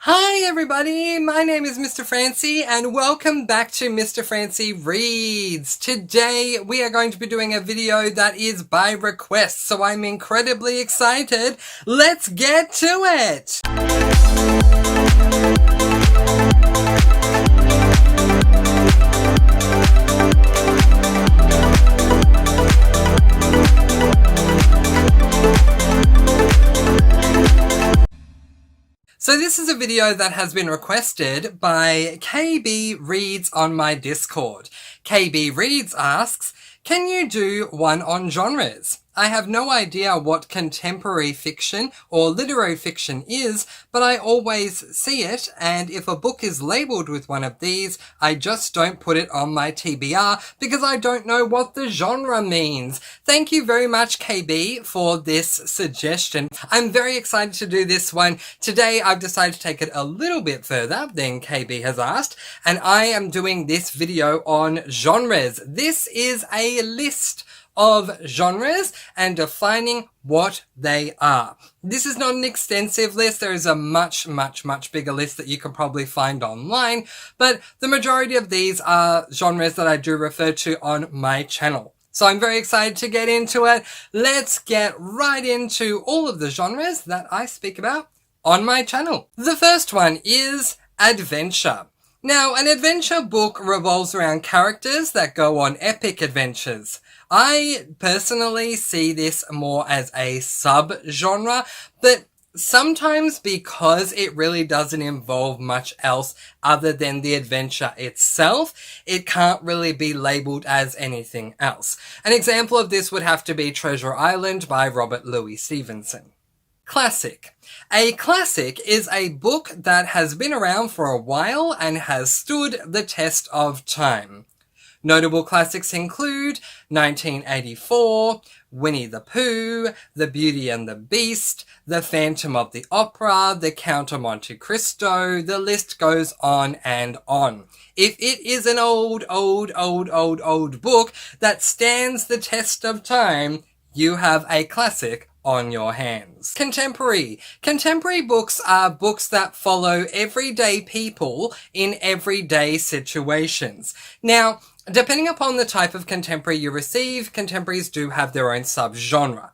Hi everybody, my name is Mr. Francy and welcome back to Mr. Francy Reads. Today we are going to be doing a video that is by request, so I'm incredibly excited. Let's get to it! So this is a video that has been requested by KB Reads on my Discord. KB Reads asks, can you do one on genres? I have no idea what contemporary fiction or literary fiction is, but I always see it, and if a book is labelled with one of these, I just don't put it on my TBR because I don't know what the genre means. Thank you very much, KB, for this suggestion. I'm very excited to do this one. Today, I've decided to take it a little bit further than KB has asked, and I am doing this video on genres. This is a list of genres and defining what they are. This is not an extensive list. There is a much bigger list that you can probably find online, but the majority of these are genres that I do refer to on my channel. So I'm very excited to get into it. Let's get right into all of the genres that I speak about on my channel. The first one is adventure. Now, an adventure book revolves around characters that go on epic adventures. I personally see this more as a sub-genre, but sometimes because it really doesn't involve much else other than the adventure itself, it can't really be labelled as anything else. An example of this would have to be Treasure Island by Robert Louis Stevenson. Classic. A classic is a book that has been around for a while and has stood the test of time. Notable classics include 1984, Winnie the Pooh, The Beauty and the Beast, The Phantom of the Opera, The Count of Monte Cristo, the list goes on and on. If it is an old book that stands the test of time, you have a classic on your hands. Contemporary. Contemporary books are books that follow everyday people in everyday situations. Now, depending upon the type of contemporary you receive, contemporaries do have their own subgenre.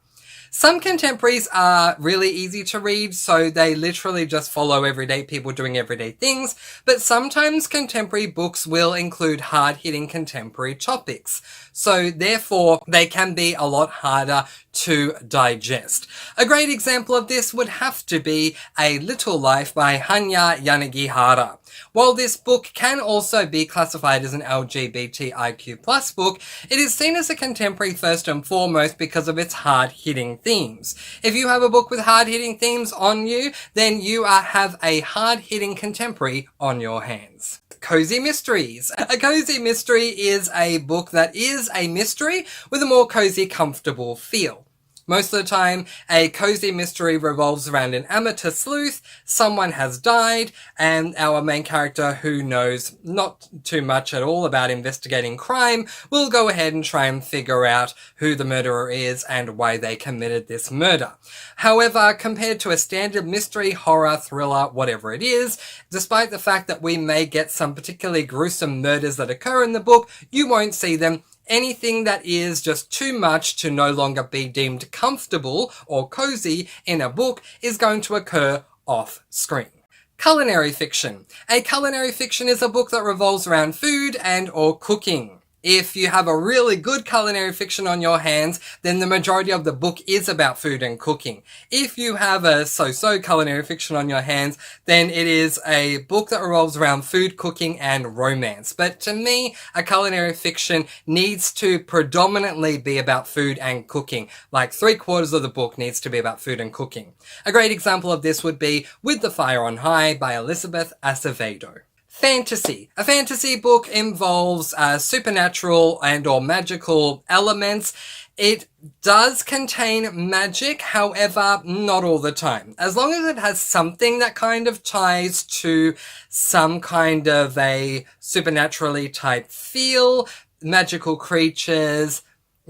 Some contemporaries are really easy to read, so they literally just follow everyday people doing everyday things, but sometimes contemporary books will include hard-hitting contemporary topics, so therefore they can be a lot harder to digest. A great example of this would have to be A Little Life by Hanya Yanagihara. While this book can also be classified as an LGBTIQ+ book, it is seen as a contemporary first and foremost because of its hard-hitting themes. If you have a book with hard-hitting themes on you, then you have a hard-hitting contemporary on your hands. Cozy mysteries. A cozy mystery is a book that is a mystery with a more cozy, comfortable feel. Most of the time, a cozy mystery revolves around an amateur sleuth, someone has died, and our main character, who knows not too much at all about investigating crime, will go ahead and try and figure out who the murderer is and why they committed this murder. However, compared to a standard mystery, horror, thriller, whatever it is, despite the fact that we may get some particularly gruesome murders that occur in the book, you won't see them. Anything that is just too much to no longer be deemed comfortable or cozy in a book is going to occur off screen. Culinary fiction. A culinary fiction is a book that revolves around food and or cooking. If you have a really good culinary fiction on your hands, then the majority of the book is about food and cooking. If you have a so-so culinary fiction on your hands, then it is a book that revolves around food, cooking, and romance. But to me, a culinary fiction needs to predominantly be about food and cooking. Like 3/4 of the book needs to be about food and cooking. A great example of this would be With the Fire on High by Elizabeth Acevedo. Fantasy. A fantasy book involves supernatural and or magical elements. It does contain magic, however, not all the time. As long as it has something that kind of ties to some kind of a supernaturally type feel, magical creatures,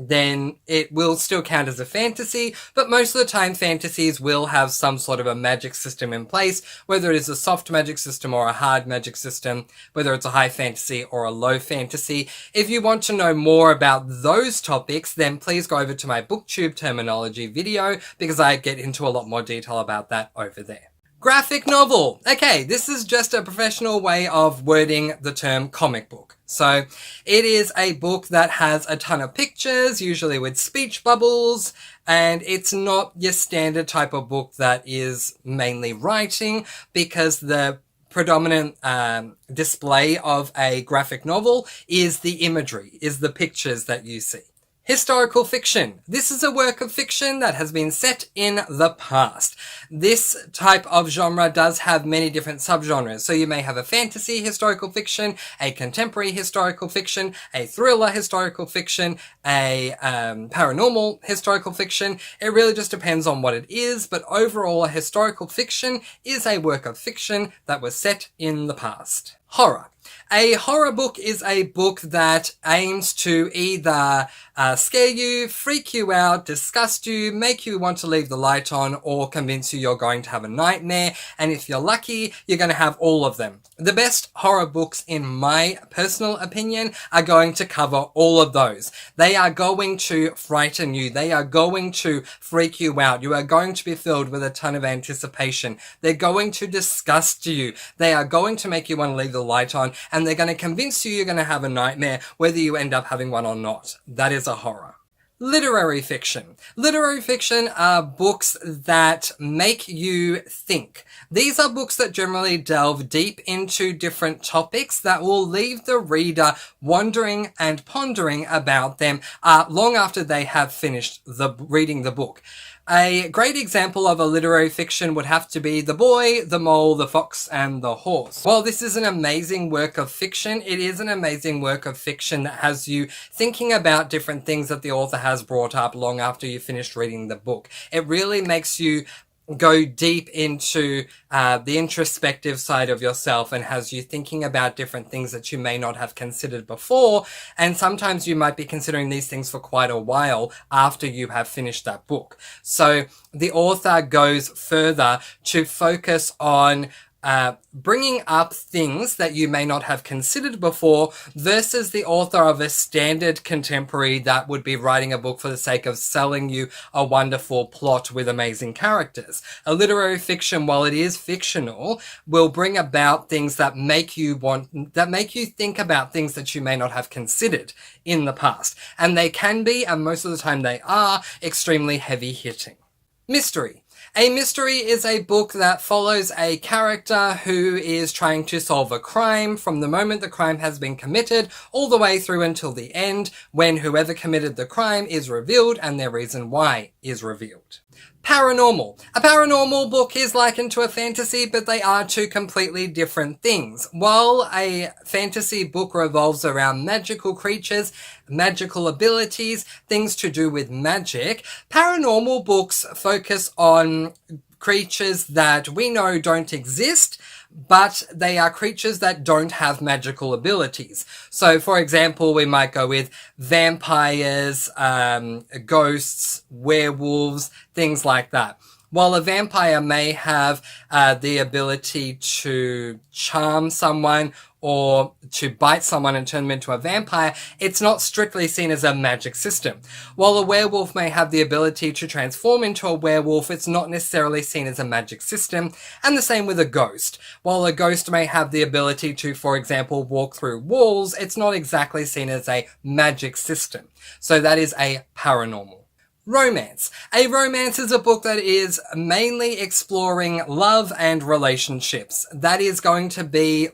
then it will still count as a fantasy, but most of the time fantasies will have some sort of a magic system in place, whether it is a soft magic system or a hard magic system, whether it's a high fantasy or a low fantasy. If you want to know more about those topics, then please go over to my booktube terminology video, because I get into a lot more detail about that over there. Graphic novel. Okay, this is just a professional way of wording the term comic book. So it is a book that has a ton of pictures, usually with speech bubbles, and it's not your standard type of book that is mainly writing, because the predominant display of a graphic novel is the imagery, is the pictures that you see. Historical fiction. This is a work of fiction that has been set in the past. This type of genre does have many different subgenres. So you may have a fantasy historical fiction, a contemporary historical fiction, a thriller historical fiction, a paranormal historical fiction. It really just depends on what it is, but overall a historical fiction is a work of fiction that was set in the past. Horror. A horror book is a book that aims to either scare you, freak you out, disgust you, make you want to leave the light on, or convince you you're going to have a nightmare. And if you're lucky, you're going to have all of them. The best horror books, in my personal opinion, are going to cover all of those. They are going to frighten you. They are going to freak you out. You are going to be filled with a ton of anticipation. They're going to disgust you. They are going to make you want to leave the light on, and they're going to convince you you're going to have a nightmare, whether you end up having one or not. That is a horror. Literary fiction. Literary fiction are books that make you think. These are books that generally delve deep into different topics that will leave the reader wondering and pondering about them long after they have finished reading the book. A great example of a literary fiction would have to be The Boy, the Mole, the Fox, and the Horse. While this is an amazing work of fiction, it is an amazing work of fiction that has you thinking about different things that the author has brought up long after you finished reading the book. It really makes you go deep into the introspective side of yourself and has you thinking about different things that you may not have considered before, and sometimes you might be considering these things for quite a while after you have finished that book. So the author goes further to focus on bringing up things that you may not have considered before, versus the author of a standard contemporary that would be writing a book for the sake of selling you a wonderful plot with amazing characters. A literary fiction, while it is fictional, will bring about things that make you think about things that you may not have considered in the past. And they can be, and most of the time they are, extremely heavy hitting. Mystery. A mystery is a book that follows a character who is trying to solve a crime from the moment the crime has been committed all the way through until the end, when whoever committed the crime is revealed and their reason why is revealed. Paranormal. A paranormal book is likened to a fantasy, but they are two completely different things. While a fantasy book revolves around magical creatures, magical abilities, things to do with magic, paranormal books focus on creatures that we know don't exist, but they are creatures that don't have magical abilities. So, for example, we might go with vampires, ghosts, werewolves, things like that. While a vampire may have the ability to charm someone or to bite someone and turn them into a vampire, it's not strictly seen as a magic system. While a werewolf may have the ability to transform into a werewolf, it's not necessarily seen as a magic system. And the same with a ghost. While a ghost may have the ability to, for example, walk through walls, it's not exactly seen as a magic system. So that is a paranormal. Romance. A romance is a book that is mainly exploring love and relationships. That is going to be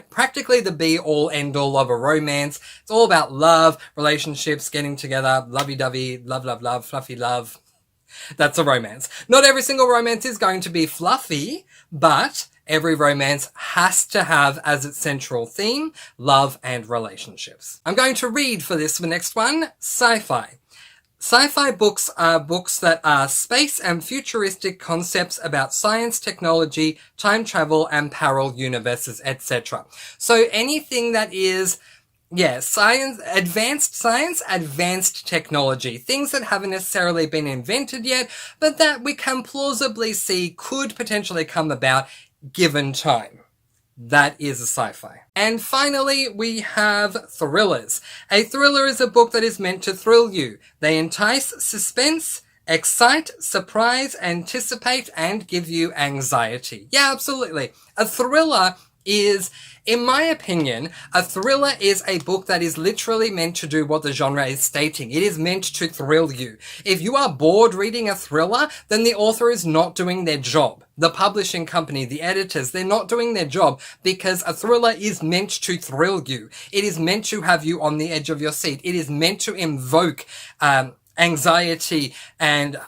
practically the be-all, end-all of a romance. It's all about love, relationships, getting together, lovey-dovey, love, love, love, fluffy love. That's a romance. Not every single romance is going to be fluffy, but every romance has to have as its central theme love and relationships. I'm going to read for this next one, sci-fi. Sci-fi books are books that are space and futuristic concepts about science, technology, time travel, and parallel universes, etc. So anything that is Yeah, science, advanced technology. Things that haven't necessarily been invented yet, but that we can plausibly see could potentially come about given time. That is a sci-fi. And finally, we have thrillers. A thriller is a book that is meant to thrill you. They entice suspense, excite, surprise, anticipate, and give you anxiety. Yeah, absolutely. A thriller is, in my opinion, a thriller is a book that is literally meant to do what the genre is stating. It is meant to thrill you. If you are bored reading a thriller, then the author is not doing their job. The publishing company, the editors, they're not doing their job, because a thriller is meant to thrill you. It is meant to have you on the edge of your seat. It is meant to invoke anxiety and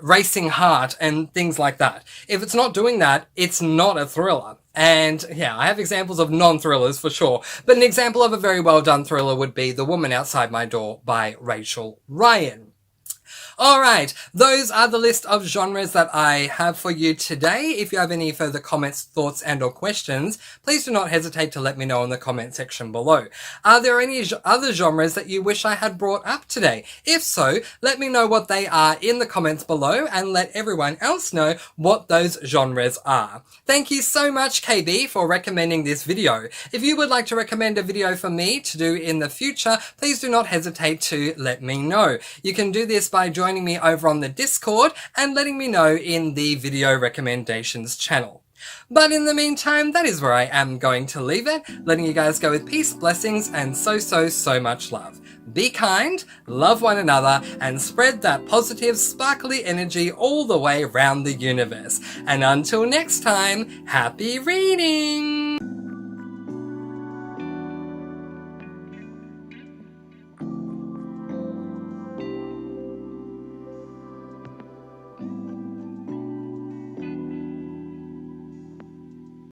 racing heart and things like that. If it's not doing that, it's not a thriller. And yeah, I have examples of non-thrillers for sure, but an example of a very well done thriller would be The Woman Outside My Door by Rachel Ryan. Alright, those are the list of genres that I have for you today. If you have any further comments, thoughts, and or questions, please do not hesitate to let me know in the comment section below. Are there any other genres that you wish I had brought up today? If so, let me know what they are in the comments below and let everyone else know what those genres are. Thank you so much, KB, for recommending this video. If you would like to recommend a video for me to do in the future, please do not hesitate to let me know. You can do this by joining me over on the Discord and letting me know in the video recommendations channel. But in the meantime, that is where I am going to leave it, letting you guys go with peace, blessings, and so much love. Be kind, love one another, and spread that positive, sparkly energy all the way around the universe. And until next time, happy reading!